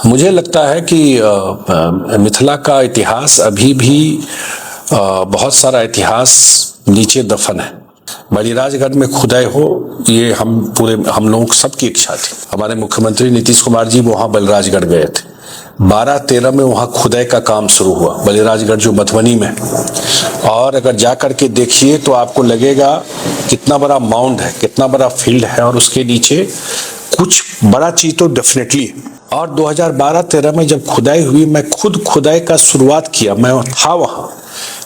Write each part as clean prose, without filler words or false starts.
मुझे लगता है कि मिथिला का इतिहास अभी भी बहुत सारा इतिहास नीचे दफन है। बलिराजगढ़ में खुदाई हो, ये हम लोगों सबकी इच्छा थी। हमारे मुख्यमंत्री नीतीश कुमार जी वहां बलिराजगढ़ गए थे। 12-13 में वहां खुदाई का काम शुरू हुआ, बलिराजगढ़ जो मधुबनी में, और अगर जा करके देखिए तो आपको लगेगा कितना बड़ा माउंड है, कितना बड़ा फील्ड है, और उसके नीचे कुछ बड़ा चीज तो डेफिनेटली है। और 2012-13 में जब खुदाई हुई, मैं खुद खुदाई का शुरुआत किया, मैं था वहां,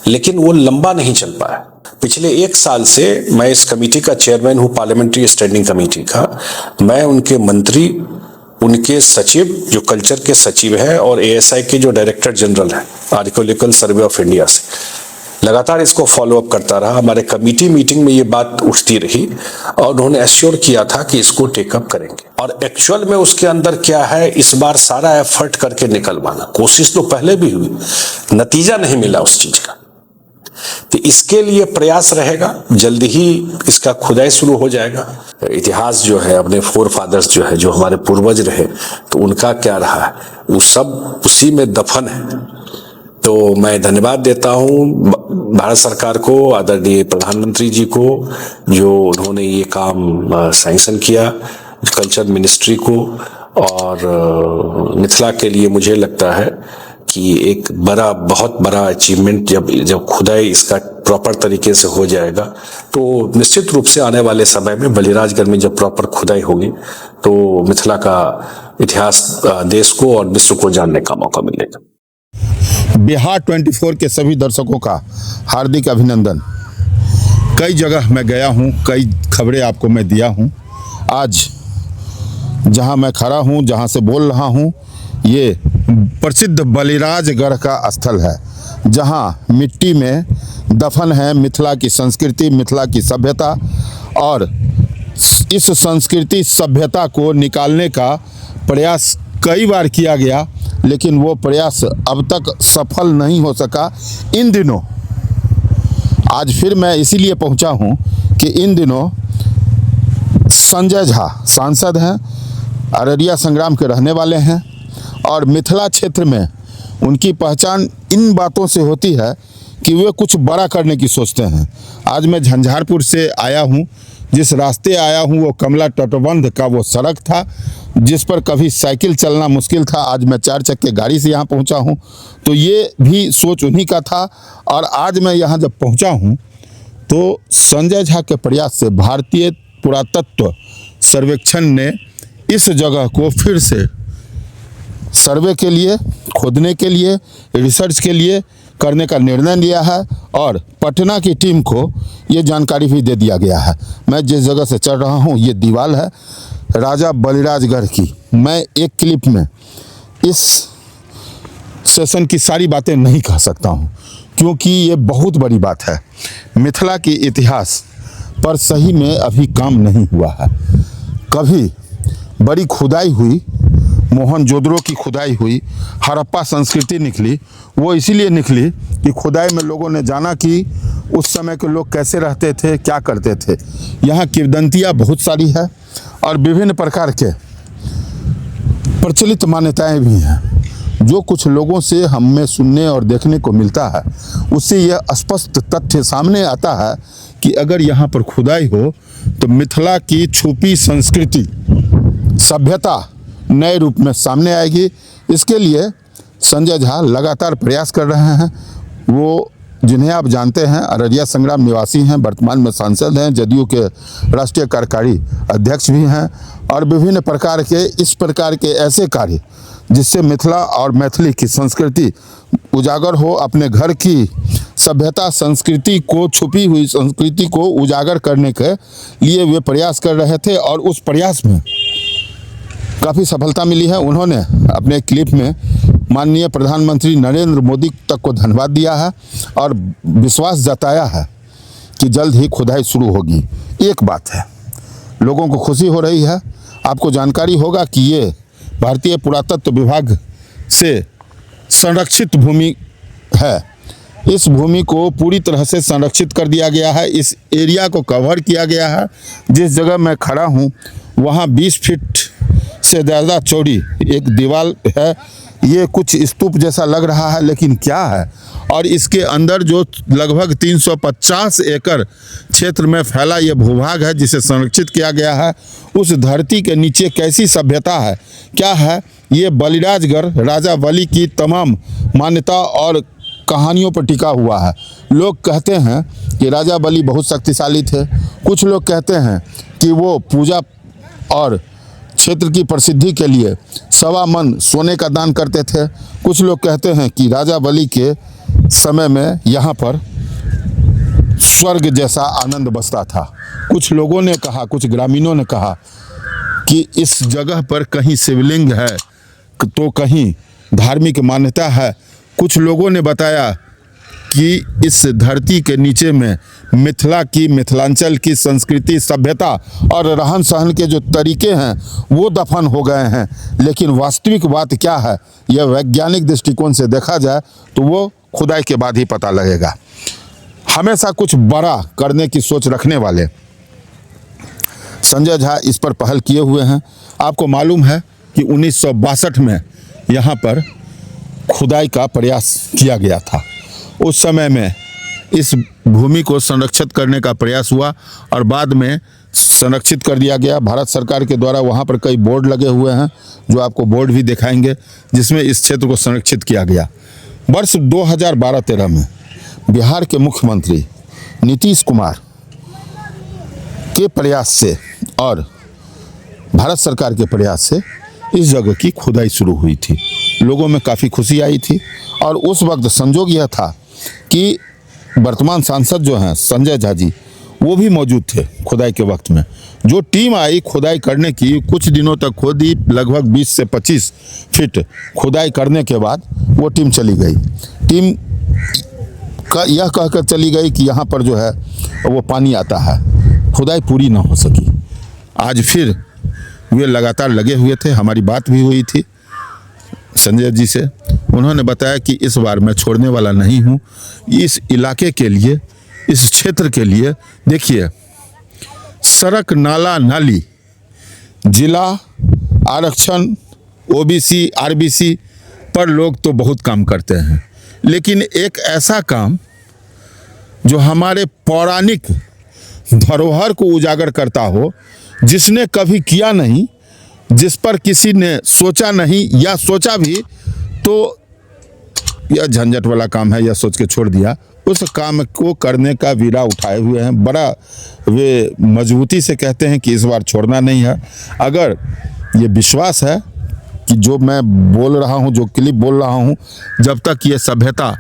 लेकिन वो लंबा नहीं चल पाया। पिछले 1 साल से मैं इस कमेटी का चेयरमैन हूं, पार्लियामेंट्री स्टैंडिंग कमेटी का। मैं उनके मंत्री, उनके सचिव जो कल्चर के सचिव है, और ASI के जो डायरेक्टर जनरल है आर्कियोलॉजिकल सर्वे ऑफ इंडिया से लगातार इसको फॉलो अप करता रहा। हमारे कमेटी मीटिंग में ये बात उठती रही और उन्होंने एश्योर किया था कि इसको टेकअप करेंगे। और एक्चुअल में उसके अंदर क्या है, इस बार सारा एफर्ट करके निकलवाना, कोशिश तो पहले भी हुई, नतीजा नहीं मिला उस चीज का। तो इसके लिए प्रयास रहेगा, जल्दी ही इसका खुदाई शुरू हो जाएगा। इतिहास जो है, अपने फोर फादर्स जो है, जो हमारे पूर्वज रहे, तो उनका क्या रहा है, वो सब उसी में दफन है। तो मैं धन्यवाद देता हूं भारत सरकार को, आदरणीय प्रधानमंत्री जी को, जो उन्होंने ये काम सैंक्शन किया, कल्चर मिनिस्ट्री को, और मिथिला के लिए मुझे लगता है कि एक बहुत बड़ा अचीवमेंट जब खुदाई इसका प्रॉपर तरीके से हो जाएगा, तो निश्चित रूप से आने वाले समय में बलिराजगढ़ में जब प्रॉपर खुदाई होगी तो मिथिला का इतिहास देश को और विश्व को जानने का मौका मिलेगा। बिहार 24 के सभी दर्शकों का हार्दिक अभिनंदन। कई जगह मैं गया हूं, कई खबरें आपको मैं दिया हूं। आज जहां मैं खड़ा हूं, जहां से बोल रहा हूं, ये प्रसिद्ध बलिराजगढ़ का स्थल है, जहां मिट्टी में दफन है मिथिला की संस्कृति, मिथिला की सभ्यता, और इस संस्कृति सभ्यता को निकालने का प्रयास कई बार किया गया, लेकिन वो प्रयास अब तक सफल नहीं हो सका। इन दिनों आज फिर मैं इसीलिए पहुंचा हूं कि इन दिनों संजय झा सांसद हैं, अररिया संग्राम के रहने वाले हैं, और मिथिला क्षेत्र में उनकी पहचान इन बातों से होती है कि वे कुछ बड़ा करने की सोचते हैं। आज मैं झंझारपुर से आया हूं, जिस रास्ते आया हूं वो कमला तटबंध का वो सड़क था, जिस पर कभी साइकिल चलना मुश्किल था। आज मैं 4 चक्के गाड़ी से यहाँ पहुँचा हूँ, तो ये भी सोच उन्हीं का था। और आज मैं यहाँ जब पहुँचा हूँ तो संजय झा के प्रयास से भारतीय पुरातत्व सर्वेक्षण ने इस जगह को फिर से सर्वे के लिए, खोदने के लिए, रिसर्च के लिए करने का निर्णय लिया है, और पटना की टीम को ये जानकारी भी दे दिया गया है। मैं जिस जगह से चल रहा हूँ, ये दीवार है राजा बलिराजगढ़ की। मैं एक क्लिप में इस सेशन की सारी बातें नहीं कह सकता हूँ, क्योंकि ये बहुत बड़ी बात है। मिथिला की इतिहास पर सही में अभी काम नहीं हुआ है। कभी बड़ी खुदाई हुई, मोहनजोदड़ो की खुदाई हुई, हड़प्पा संस्कृति निकली। वो इसीलिए निकली कि खुदाई में लोगों ने जाना कि उस समय के लोग कैसे रहते थे, क्या करते थे। यहाँ किंवदंतियाँ बहुत सारी है, और विभिन्न प्रकार के प्रचलित मान्यताएं भी हैं। जो कुछ लोगों से हमें सुनने और देखने को मिलता है, उससे यह स्पष्ट तथ्य सामने आता है कि अगर यहाँ पर खुदाई हो तो मिथिला की छुपी संस्कृति, सभ्यता नए रूप में सामने आएगी। इसके लिए संजय झा लगातार प्रयास कर रहे हैं। वो जिन्हें आप जानते हैं, अररिया संग्राम निवासी हैं, वर्तमान में सांसद हैं, जदयू के राष्ट्रीय कार्यकारी अध्यक्ष भी हैं, और विभिन्न प्रकार के इस प्रकार के ऐसे कार्य जिससे मिथिला और मैथिली की संस्कृति उजागर हो, अपने घर की सभ्यता संस्कृति को, छुपी हुई संस्कृति को उजागर करने के लिए वे प्रयास कर रहे थे, और उस प्रयास में काफ़ी सफलता मिली है। उन्होंने अपने क्लिप में माननीय प्रधानमंत्री नरेंद्र मोदी तक को धन्यवाद दिया है और विश्वास जताया है कि जल्द ही खुदाई शुरू होगी। एक बात है, लोगों को खुशी हो रही है। आपको जानकारी होगा कि ये भारतीय पुरातत्व विभाग से संरक्षित भूमि है। इस भूमि को पूरी तरह से संरक्षित कर दिया गया है, इस एरिया को कवर किया गया है। जिस जगह मैं खड़ा हूँ वहाँ 20 फीट से ज़्यादा चौड़ी एक दीवार है। ये कुछ स्तूप जैसा लग रहा है, लेकिन क्या है? और इसके अंदर जो लगभग 350 एकड़ क्षेत्र में फैला ये भूभाग है जिसे संरक्षित किया गया है, उस धरती के नीचे कैसी सभ्यता है, क्या है? ये बलिराजगढ़ राजा बलि की तमाम मान्यता और कहानियों पर टिका हुआ है। लोग कहते हैं कि राजा बलि बहुत शक्तिशाली थे। कुछ लोग कहते हैं कि वो पूजा और क्षेत्र की प्रसिद्धि के लिए 1.25 मन सोने का दान करते थे। कुछ लोग कहते हैं कि राजा बलि के समय में यहाँ पर स्वर्ग जैसा आनंद बसता था। कुछ लोगों ने कहा, कुछ ग्रामीणों ने कहा कि इस जगह पर कहीं शिवलिंग है तो कहीं धार्मिक मान्यता है। कुछ लोगों ने बताया कि इस धरती के नीचे में मिथिला की, मिथिलांचल की संस्कृति, सभ्यता और रहन सहन के जो तरीके हैं वो दफन हो गए हैं। लेकिन वास्तविक बात क्या है, यह वैज्ञानिक दृष्टिकोण से देखा जाए तो वो खुदाई के बाद ही पता लगेगा। हमेशा कुछ बड़ा करने की सोच रखने वाले संजय झा इस पर पहल किए हुए हैं। आपको मालूम है कि 1962 में यहाँ पर खुदाई का प्रयास किया गया था। उस समय में इस भूमि को संरक्षित करने का प्रयास हुआ और बाद में संरक्षित कर दिया गया। भारत सरकार के द्वारा वहाँ पर कई बोर्ड लगे हुए हैं, जो आपको बोर्ड भी दिखाएंगे, जिसमें इस क्षेत्र को संरक्षित किया गया। वर्ष 2012-13 में बिहार के मुख्यमंत्री नीतीश कुमार के प्रयास से और भारत सरकार के प्रयास से इस जगह की खुदाई शुरू हुई थी। लोगों में काफ़ी खुशी आई थी और उस वक्त संजोग यह था कि वर्तमान सांसद जो हैं संजय झा जी, वो भी मौजूद थे खुदाई के वक्त में। जो टीम आई खुदाई करने की, कुछ दिनों तक खोदी, लगभग 20 से 25 फीट खुदाई करने के बाद वो टीम चली गई। टीम का यह कहकर चली गई कि यहाँ पर जो है वो पानी आता है। खुदाई पूरी ना हो सकी। आज फिर वे लगातार लगे हुए थे। हमारी बात भी हुई थी संजय जी से। उन्होंने बताया कि इस बार मैं छोड़ने वाला नहीं हूँ। इस इलाके के लिए, इस क्षेत्र के लिए देखिए, सड़क, नाला, नाली, जिला आरक्षण, ओबीसी, आरबीसी पर लोग तो बहुत काम करते हैं, लेकिन एक ऐसा काम जो हमारे पौराणिक धरोहर को उजागर करता हो, जिसने कभी किया नहीं, जिस पर किसी ने सोचा नहीं, या सोचा भी तो यह झंझट वाला काम है, यह सोच के छोड़ दिया। उस काम को करने का वीरा उठाए हुए हैं। बड़ा वे मजबूती से कहते हैं कि इस बार छोड़ना नहीं है। अगर ये विश्वास है कि जो मैं बोल रहा हूँ, जो क्लिप बोल रहा हूँ, जब तक ये सभ्यता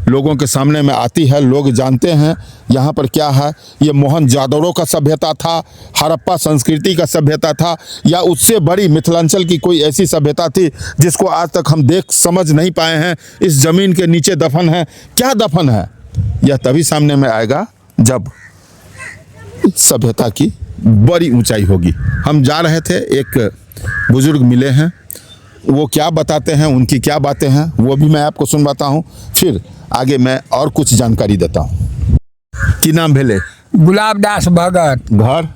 लोगों के सामने में आती है, लोग जानते हैं यहाँ पर क्या है। ये मोहनजादड़ों का सभ्यता था, हड़प्पा संस्कृति का सभ्यता था, या उससे बड़ी मिथिलांचल की कोई ऐसी सभ्यता थी जिसको आज तक हम देख समझ नहीं पाए हैं। इस जमीन के नीचे दफन है। क्या दफन है, यह तभी सामने में आएगा जब सभ्यता की बड़ी ऊंचाई होगी। हम जा रहे थे, एक बुजुर्ग मिले हैं, वो क्या बताते हैं, उनकी क्या बातें हैं, वो भी मैं आपको सुनवाता हूँ। फिर आगे मैं और कुछ जानकारी देता हूँ। की नाम भेले? गुलाब दास भगत, घर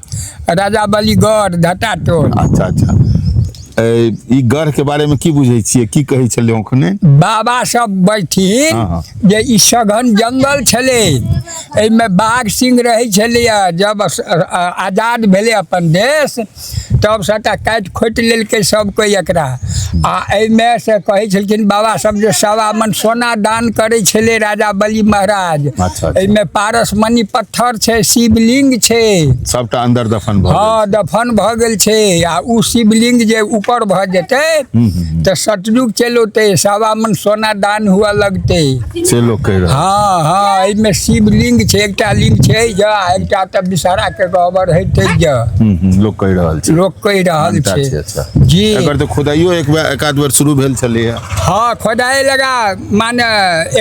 राजा बलिगढ़, धटा टोल। अच्छा अच्छा। ई गढ़ के बारे में की बुझे छिए, की कहे छले ओखने? बाबा सब बैठिन हाँ। जे ई सघन जंगल छले, एहिमे बाघ सिंह रहै छलैया। जब आजाद भेलै अपन देश, तब सबटा काटि खोटि लेलकै सब कोइ एकरा। आ एहिमे से कहै छलखिन बाबा सब जे 1.25 मन सोना दान करै छलै राजा बलि महाराज। अच्छा। एहिमे पारस मणि पत्थर छै, शिवलिंग छै, सबटा अंदर दफन भऽ गेल। हाँ, दफन भऽ गेल छै। आ उ शिवलिंग जे ऊपर भऽ जेतै तऽ सतयुग चलि औतै, 1.25 मन सोना दान हुआ लगतै से लोग कह रहे। हाँ हाँ, एहिमे शिवलिंग छै, एकटा लिंग छै, एकटा तऽ विषहारा के गह्वर हेतै। लोग कह रहल छै, लोक कहि रहल छै। अच्छा जी। एकर तो खुदाइयो एकाध बार शुरू भेल छलैया। हाँ, खोदाइ लगा माने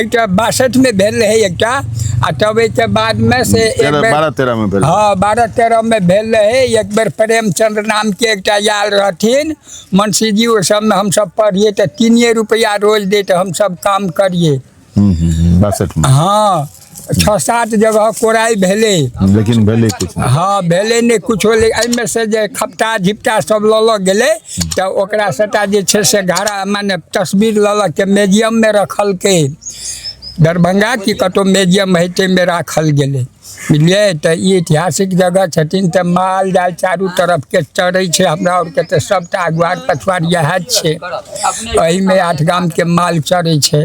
एकटा 62 में भेल रहै एकटा, आ तब एहिके बादमे से एक बेर 12-13 में भेल। हाँ, 12-13 में भेल रहे। एक बेर प्रेमचंद्र नाम के एकटा आयल रहथिन मुंशी जी, ओहि सबमे हमसब पढ़िए तऽ 3 रुपया रोज दे तऽ हमसब काम करिए। 62 में। हाँ, 6-7 जगह कोड़ाई भेले, लेकिन भेले कुछ नहीं। हाँ भेले नहीं कुछ होले। एहिमे से जे खपटा झिपटा सब लऽ गेले तऽ ओकरा सटा जे छै से घड़ा माने तस्वीर लऽ के म्यूजियम में रखल के, दरभंगा की कतौ म्यूजियम है ताहिमे राखल गेलै, बुझलिए। तो ई ऐतिहासिक जगह छथिन। तो माल जाल चारू तरफ के चढ़ै छै, हमरा और के तो सबटा अगुआर पछुआर इएह छै। एहि में 8 गाम के माल चढ़ै छै,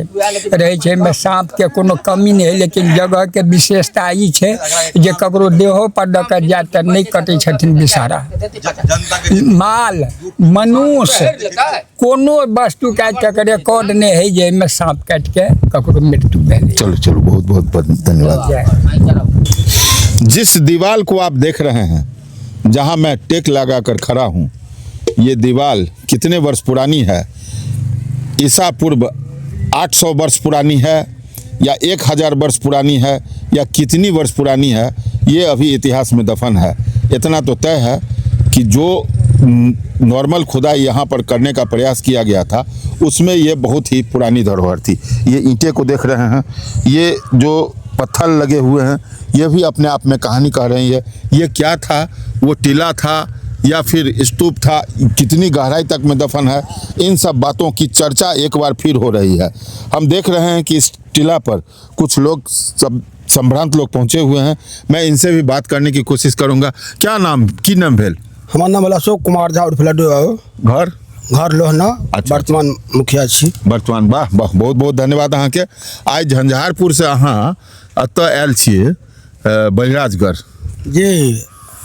रहै छै। में सांप के कोनो कमी नहीं है, लेकिन जगह के विशेषता ई छै जे ककरो देहो पर दऽ कऽ जाय तऽ नहीं कटै छथिन विषारा। माल मनुष्य कोनो वस्तु काटि के रिकॉर्ड नहीं है जे में सांप काटि के ककरो मृत्यु भेलै। चलो चलो, बहुत बहुत धन्यवाद। जिस दीवार को आप देख रहे हैं, जहां मैं टेक लगा कर खड़ा हूं, ये दीवार कितने वर्ष पुरानी है? ईसा पूर्व 800 वर्ष पुरानी है या 1000 वर्ष पुरानी है या कितनी वर्ष पुरानी है, ये अभी इतिहास में दफन है। इतना तो तय है कि जो नॉर्मल खुदाई यहाँ पर करने का प्रयास किया गया था, उसमें ये बहुत ही पुरानी धरोहर थी। ये ईंटें को देख रहे हैं, ये जो पत्थर लगे हुए हैं, ये भी अपने आप में कहानी कह रही है। ये क्या था? वो टीला था या फिर स्तूप था? कितनी गहराई तक में दफन है? इन सब बातों की चर्चा एक बार फिर हो रही है। हम देख रहे हैं कि इस टीला पर कुछ लोग सब संभ्रांत लोग पहुंचे हुए हैं। मैं इनसे भी बात करने की कोशिश करूंगा। क्या नाम की नाम भेल? हमार नाम भेल अशोक कुमार झा उर्फ लड्डू। घर लोहना। अच्छा। वर्तमान मुखिया छी। वर्तमान वाह वाह, बहुत बहुत धन्यवाद अहाँ के। आइ झंझारपुर से अहाँ एतऽ आयल छियै बलिराजगढ़। जी,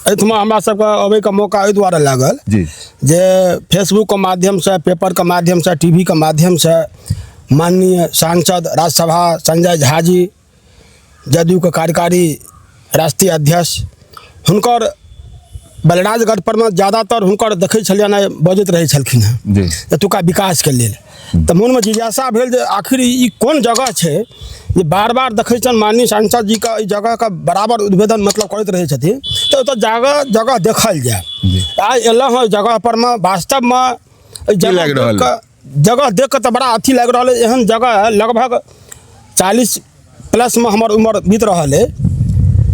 एहिठमा हमरा सबके अबैके मौका एहि दुआरे लागल जी जे फेसबुक के माध्यम से, पेपर के माध्यम से, टीवी के माध्यम से माननीय सांसद राज्यसभा संजय झा जी, जदयू के कार्यकारी राष्ट्रीय अध्यक्ष, हुनकर बलिराजगढ़ पर में ज़्यादातर हुनकर देखै छलियनि बजैत रहै छलखिन हँ जी एतुका विकास के लेल। तऽ मोनमे जिज्ञासा भेल जे आखिर ई कोन जगह छै जे बार बार देखै छनि माननीय सांसद जी के ई जगह का बराबर उद्भेदन मतलब करैत रहै छथिन। तऽ ओतऽ जगह देखल जाए। आइ एलहुँ हँ जगह पर में, वास्तव में जगह देख के तो बड़ा अथी लग रहा है। एहन जगह लगभग 40 प्लस में हमर उम्र बीत रहा है,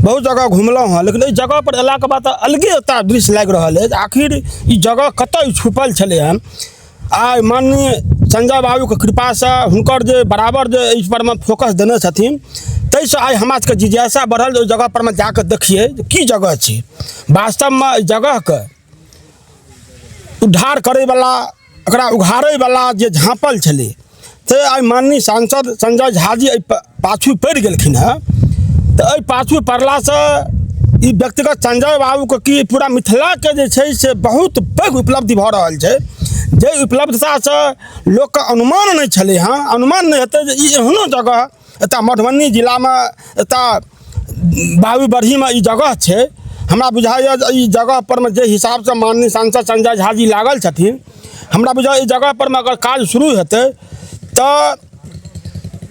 बहुत जगह घूमलों हाँ, लेकिन इस जगह पर अयला के बाद अलगे एता दृश्य लग रहा है। आखिर ई जगह कतऽ छुपल छलै हन। आइ माननीय संजय बाबू के कृपा से हुनकर जे बराबर जे इस पर में फोकस देने छथिन, ताहिसँ आइ हमरा सबके जिज्ञासा बढ़ल जे जगह पर में जाकर देखिए की जगह छै। वास्तव में इस जगह के उद्धार करे वाला, एकरा उघारे वाला जे झाँपल छलै, से आइ माननीय सांसद संजय झा जी पाछू पड़ि गेलखिन हँ। तो एहि पाछू पड़ला से ई व्यक्तिगत संजय बाबू के की पूरा मिथिला के जे छै से बहुत पैघ उपलब्धि भऽ रहल छै, जे उपलब्धता से लोक के अनुमान नहीं छलै हँ। अनुमान नहीं हेतै जे ई एहनो जगह एतऽ मधुबनी जिला में, एतऽ बाबू बढ़ी में ई जगह छै। हमरा बुझाइए ई जगह पर में जे हिसाब से माननीय सांसद संजय झा जी लागल छथिन, हमरा बुझाइए ई जगह पर में अगर काज शुरू हेतै तऽ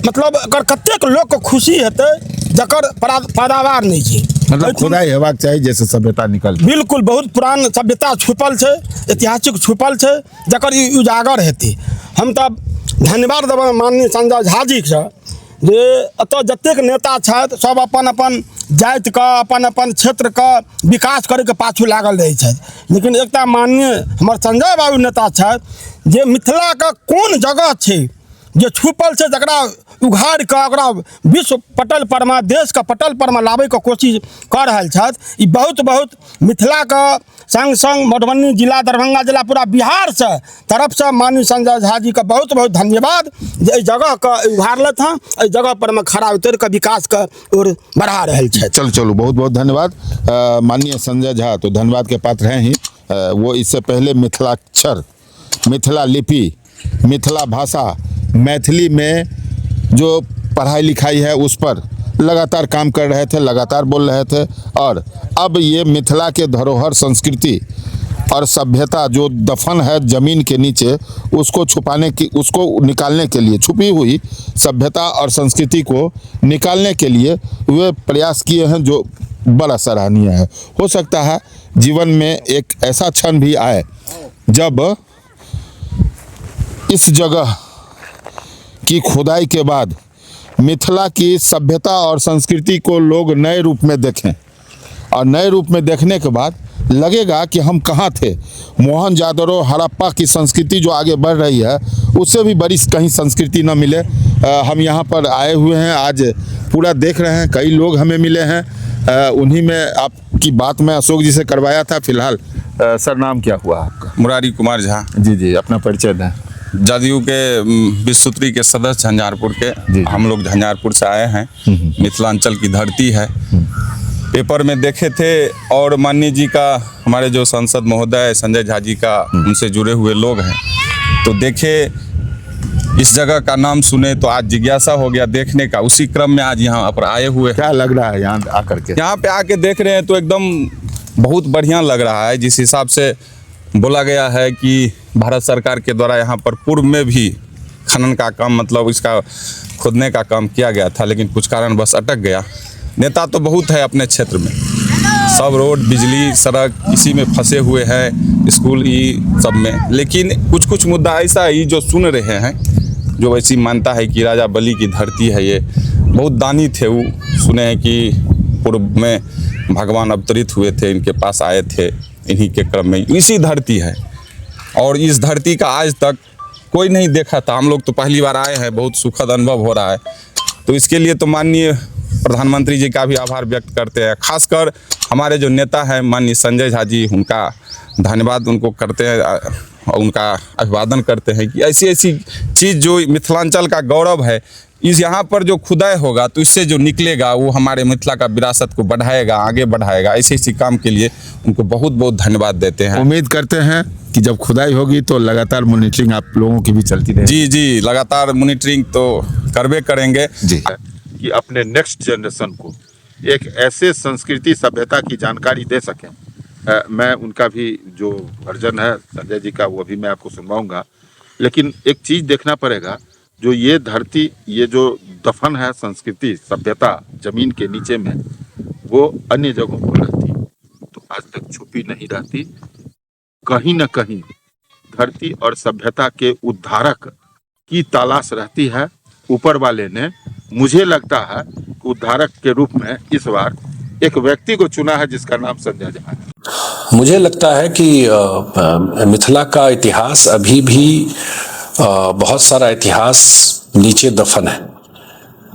मतलब अगर कतेक लोक के खुशी हेतै जकर पैदावार नहीं छै। मतलब खुदाई हेबाक चाही जैसे सभ्यता निकल। बिल्कुल, बहुत पुरान सभ्यता छुपल छै, ऐतिहासिक छुपल छै, जकर ई उजागर हेतै। हम तब धन्यवाद देबै माननीय संजय झा जी से जे एतऽ जतेक नेता छथि सब अपन अपन जाति के, अपन अपन क्षेत्र के विकास करे के पाछू लागल रहै छथि। लेकिन एकटा माननीय हमर संजय बाबू नेता छथि जे मिथिला के कोन जगह छै जे छुपल छै, जकरा उघाड़ के ओकरा विश्व पटल पर में, देश के पटल पर में लाबे के कोशिश कर रहल छथि। ई बहुत बहुत मिथिला के संग संग मधुबनी जिला, दरभंगा जिला, पूरा बिहार से तरफ से माननीय संजय झा जी का बहुत बहुत धन्यवाद जे इस जगह का उघाड़लत हैं, इस जगह पर में खड़ा उतर के विकास का ओर बढ़ा रहे हैं। चलो चलो, बहुत बहुत धन्यवाद माननीय संजय झा। तो धन्यवाद के पात्र हैं ही। वो इससे पहले मिथिलाक्षर, मिथिला लिपि, मिथिला भाषा, मैथिली में जो पढ़ाई लिखाई है उस पर लगातार काम कर रहे थे, लगातार बोल रहे थे। और अब ये मिथिला के धरोहर, संस्कृति और सभ्यता जो दफन है ज़मीन के नीचे, उसको छुपाने की, उसको निकालने के लिए, छुपी हुई सभ्यता और संस्कृति को निकालने के लिए वे प्रयास किए हैं, जो बड़ा सराहनीय है। हो सकता है जीवन में एक ऐसा क्षण भी आए जब इस जगह की खुदाई के बाद मिथिला की सभ्यता और संस्कृति को लोग नए रूप में देखें, और नए रूप में देखने के बाद लगेगा कि हम कहाँ थे। मोहनजोदड़ो हड़प्पा की संस्कृति जो आगे बढ़ रही है, उससे भी बड़ी कहीं संस्कृति न मिले। हम यहाँ पर आए हुए हैं, आज पूरा देख रहे हैं, कई लोग हमें मिले हैं। उन्हीं में आपकी बात मैं अशोक जी से करवाया था। फिलहाल सर, नाम क्या हुआ आपका? मुरारी कुमार झा, जी जी, अपना परिचय दें। जदयू के विश्वसूत्री के सदस्य झंझारपुर के। जी। हम लोग झंझारपुर से आए हैं, मिथिलांचल की धरती है। पेपर में देखे थे, और माननीय जी का, हमारे जो सांसद महोदय संजय झा जी का, उनसे जुड़े हुए लोग हैं, तो देखे, इस जगह का नाम सुने तो आज जिज्ञासा हो गया देखने का। उसी क्रम में आज यहाँ पर आए हुए हैं। क्या लग रहा है यहाँ आकर के? यहाँ पे आके देख रहे हैं तो एकदम बहुत बढ़िया लग रहा है। जिस हिसाब से बोला गया है कि भारत सरकार के द्वारा यहाँ पर पूर्व में भी खनन का काम, मतलब इसका खोदने का काम किया गया था, लेकिन कुछ कारण बस अटक गया। नेता तो बहुत है अपने क्षेत्र में, सब रोड, बिजली, सड़क इसी में फंसे हुए हैं, स्कूल ये सब में। लेकिन कुछ कुछ मुद्दा ऐसा है जो सुन रहे हैं, जो ऐसी मानता है कि राजा बलि की धरती है ये। बहुत दानी थे वो, सुने हैं कि पूर्व में भगवान अवतरित हुए थे, इनके पास आए थे, इन्हीं के क्रम में इसी धरती है। और इस धरती का आज तक कोई नहीं देखा था। हम लोग तो पहली बार आए हैं, बहुत सुखद अनुभव हो रहा है। तो इसके लिए तो माननीय प्रधानमंत्री जी का भी आभार व्यक्त करते हैं। खासकर हमारे जो नेता हैं माननीय संजय झा जी, उनका धन्यवाद उनको करते हैं, उनका अभिवादन करते हैं कि ऐसी ऐसी चीज़ जो मिथिलांचल का गौरव है, इस यहाँ पर जो खुदाई होगा तो इससे जो निकलेगा वो हमारे मिथिला का विरासत को बढ़ाएगा, आगे बढ़ाएगा। ऐसे ऐसे काम के लिए उनको बहुत बहुत धन्यवाद देते हैं। उम्मीद करते हैं कि जब खुदाई होगी तो लगातार मॉनिटरिंग आप लोगों की भी चलती रहेगी। जी जी, लगातार मॉनिटरिंग तो करबे करेंगे जी। कि अपने नेक्स्ट जनरेशन को एक ऐसे संस्कृति सभ्यता की जानकारी दे सकें। मैं उनका भी जो वर्जन है संजय जी का, वो भी मैं आपको सुनवाऊंगा। लेकिन एक चीज़ देखना पड़ेगा, जो ये धरती, ये जो दफन है संस्कृति सभ्यता जमीन के नीचे में, वो अन्य जगहों पर रहती है तो आज तक छुपी नहीं रहती। कहीं न कहीं धरती और सभ्यता के उद्धारक की तलाश रहती है। ऊपर वाले ने, मुझे लगता है, उद्धारक के रूप में इस बार एक व्यक्ति को चुना है जिसका नाम संजय झा है। मुझे लगता है कि मिथिला का इतिहास अभी भी बहुत सारा इतिहास नीचे दफन है,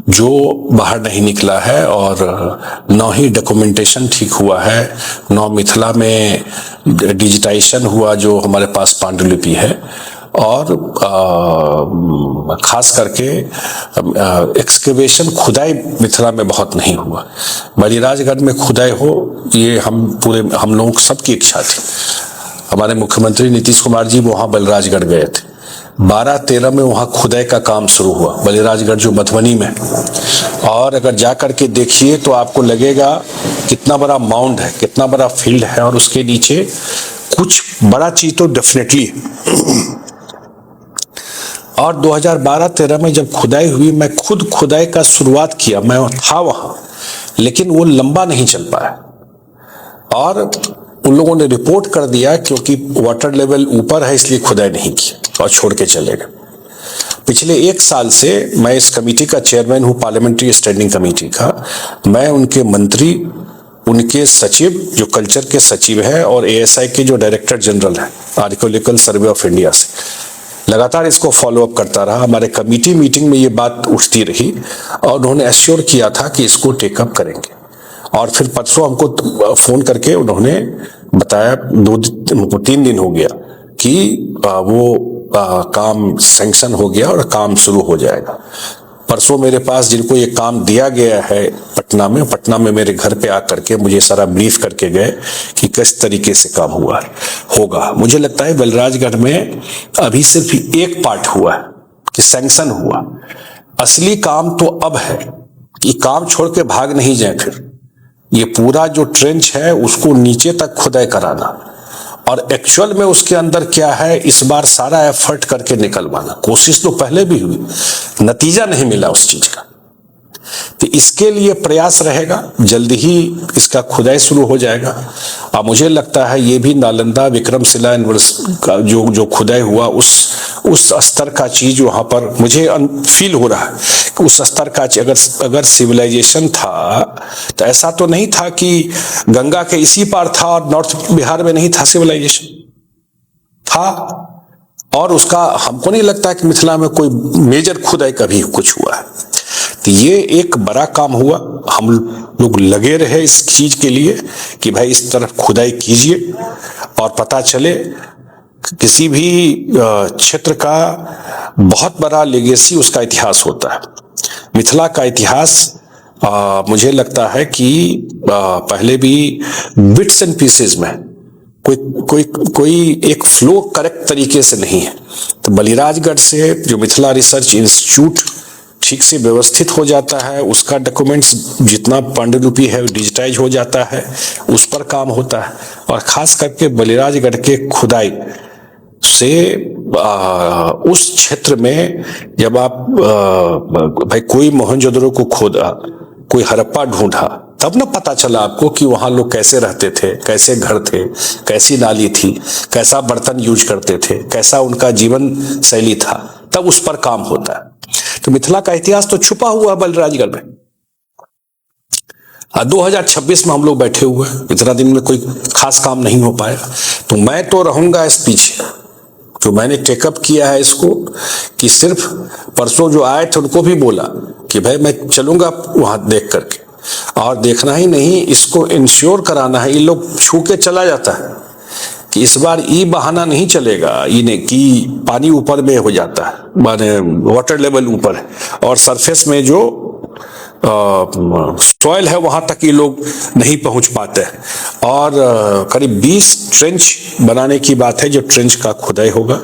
जो बाहर नहीं निकला है, और न ही डॉक्यूमेंटेशन ठीक हुआ है, न मिथिला में डिजिटाइजेशन हुआ जो हमारे पास पांडुलिपि है, और खास करके एक्सकेवेशन, खुदाई मिथिला में बहुत नहीं हुआ। बलिराजगढ़ में खुदाई हो, ये हम लोगों सबकी इच्छा थी। हमारे मुख्यमंत्री नीतीश कुमार जी वहाँ बलिराजगढ़ गए थे, 12-13 में वहाँ खुदाई का काम शुरू हुआ, बलिराजगढ़ जो मधुबनी में। और अगर जा करके देखिए तो आपको लगेगा कितना बड़ा माउंड है, कितना बड़ा फील्ड है, और उसके नीचे कुछ बड़ा चीज तो डेफिनेटली है। और 2012-13 में जब खुदाई हुई, मैं खुद खुदाई का शुरुआत किया, मैं था वहां, लेकिन वो लंबा नहीं चल पाया, और उन लोगों ने रिपोर्ट कर दिया क्योंकि वाटर लेवल ऊपर है इसलिए खुदाई नहीं की, और छोड़ के चले गए। पिछले 1 साल से मैं इस कमेटी का चेयरमैन हूं, पार्लियामेंट्री स्टैंडिंग कमेटी का। मैं उनके मंत्री, उनके सचिव जो कल्चर के सचिव हैं, और ASI के जो डायरेक्टर जनरल हैं आर्कियोलॉजिकल सर्वे ऑफ इंडिया से, लगातार इसको फॉलो अप करता रहा। हमारे कमेटी मीटिंग में ये बात उठती रही, और उन्होंने एश्योर किया था कि इसको टेकअप करेंगे। और फिर परसों हमको फोन करके उन्होंने बताया, 2-3 दिन हो गया कि वो काम सैंक्शन हो गया और काम शुरू हो जाएगा। परसों मेरे पास जिनको ये काम दिया गया है पटना में मेरे घर पे आकर के मुझे सारा ब्रीफ करके गए कि किस तरीके से काम हुआ है, होगा। मुझे लगता है बलिराजगढ़ में अभी सिर्फ एक पार्ट हुआ है कि सैंक्शन हुआ, असली काम तो अब है कि काम छोड़ के भाग नहीं जाए। फिर ये पूरा जो ट्रेंच है उसको नीचे तक खुदाई कराना, और एक्चुअल में उसके अंदर क्या है इस बार सारा एफर्ट करके निकलवाना। कोशिश तो पहले भी हुई, नतीजा नहीं मिला उस चीज का। तो इसके लिए प्रयास रहेगा, जल्द ही इसका खुदाई शुरू हो जाएगा। और मुझे लगता है ये भी नालंदा विक्रमशिला यूनिवर्सिटी का जो खुदाई हुआ उस स्तर का चीज वहां पर मुझे फील हो रहा है कि उस स्तर का अगर सिविलाइजेशन था तो ऐसा तो नहीं था कि गंगा के इसी पार था और नॉर्थ बिहार में नहीं था, सिविलाइजेशन था। और उसका हमको नहीं लगता कि मिथिला में कोई मेजर खुदाई कभी कुछ हुआ है। तो ये एक बड़ा काम हुआ, हम लोग लगे रहे इस चीज के लिए कि भाई इस तरफ खुदाई कीजिए और पता चले किसी भी क्षेत्र का बहुत बड़ा लेगेसी उसका इतिहास होता है। मिथिला का इतिहास मुझे लगता है कि पहले भी बिट्स एंड पीसेस में कोई एक फ्लो करेक्ट तरीके से नहीं है। तो बलिराजगढ़ से जो मिथिला रिसर्च इंस्टीट्यूट ठीक से व्यवस्थित हो जाता है, उसका डॉक्यूमेंट्स जितना पांडुलिपि है डिजिटाइज हो जाता है, उस पर काम होता है। और खास करके बलिराजगढ़ के खुदाई से उस क्षेत्र में जब आप भाई कोई मोहनजोदड़ो को खोदा, कोई हड़प्पा ढूंढा, तब ना पता चला आपको कि वहां लोग कैसे रहते थे, कैसे घर थे, कैसी नाली थी, कैसा बर्तन यूज करते थे, कैसा उनका जीवन शैली था, तब उस पर काम होता है। तो मिथिला का इतिहास तो छुपा हुआ है बलिराजगढ़ में। 2026 में हम लोग बैठे हुए हैं, इतना दिन में कोई खास काम नहीं हो पाया। तो मैं तो रहूंगा इस पीछे, जो मैंने टेकअप किया है इसको, कि सिर्फ परसों जो आए थे उनको भी बोला कि भाई मैं चलूंगा वहां देख करके, और देखना ही नहीं, इसको इंश्योर कराना है। ये लोग छू के चला जाता है कि इस बार ये बहाना नहीं चलेगा, ये नहीं कि पानी ऊपर में हो जाता है, माने वाटर लेवल ऊपर है और सरफेस में जो सॉइल है वहां तक ये लोग नहीं पहुंच पाते हैं। और करीब 20 ट्रेंच बनाने की बात है, जो ट्रेंच का खुदाई होगा।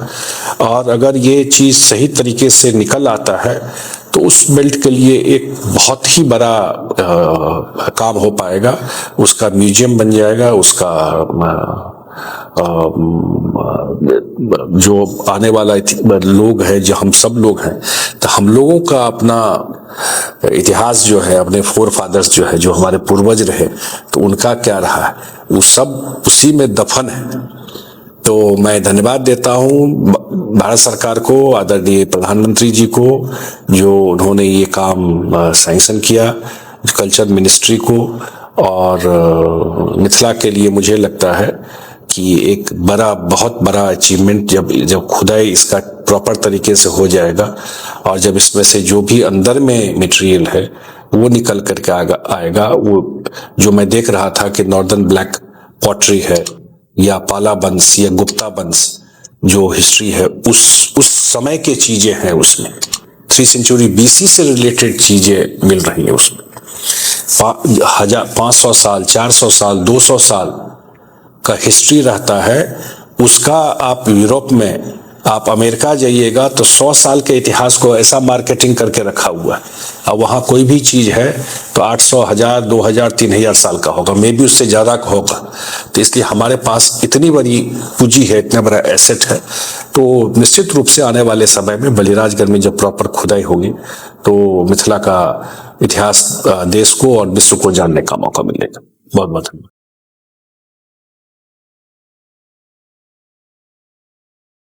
और अगर ये चीज सही तरीके से निकल आता है तो उस बेल्ट के लिए एक बहुत ही बड़ा काम हो पाएगा, उसका म्यूजियम बन जाएगा, उसका जो आने वाला लोग हैं, जो हम सब लोग हैं, तो हम लोगों का अपना इतिहास जो है, अपने फोर फादर्स जो है, जो हमारे पूर्वज रहे, तो उनका क्या रहा है, वो सब उसी में दफन है। तो मैं धन्यवाद देता हूं भारत सरकार को, आदरणीय प्रधानमंत्री जी को, जो उन्होंने ये काम सैंक्शन किया, कल्चर मिनिस्ट्री को। और मिथिला के लिए मुझे लगता है कि एक बहुत बड़ा अचीवमेंट जब खुदाई इसका प्रॉपर तरीके से हो जाएगा, और जब इसमें से जो भी अंदर में मटेरियल है वो निकल करके आएगा, वो जो मैं देख रहा था कि नॉर्दर्न ब्लैक पॉटरी है, या पाला वंश या गुप्ता वंश जो हिस्ट्री है, उस समय के चीजें हैं उसमें, 3 सेंचुरी BC से रिलेटेड चीजें मिल रही है उसमें। 500 साल, 400 साल, 200 साल का हिस्ट्री रहता है उसका। आप यूरोप में, आप अमेरिका जाइएगा तो 100 साल के इतिहास को ऐसा मार्केटिंग करके रखा हुआ है, और वहां कोई भी चीज है तो 800, 1000, 2000, 3000 साल का होगा, मे भी उससे ज्यादा का होगा। तो इसलिए हमारे पास इतनी बड़ी पूंजी है, इतना बड़ा एसेट है, तो निश्चित रूप से आने वाले समय में बलिराजगढ़ में जब प्रॉपर खुदाई होगी तो मिथिला का इतिहास देश को और विश्व को जानने का मौका मिलेगा। बहुत बहुत धन्यवाद।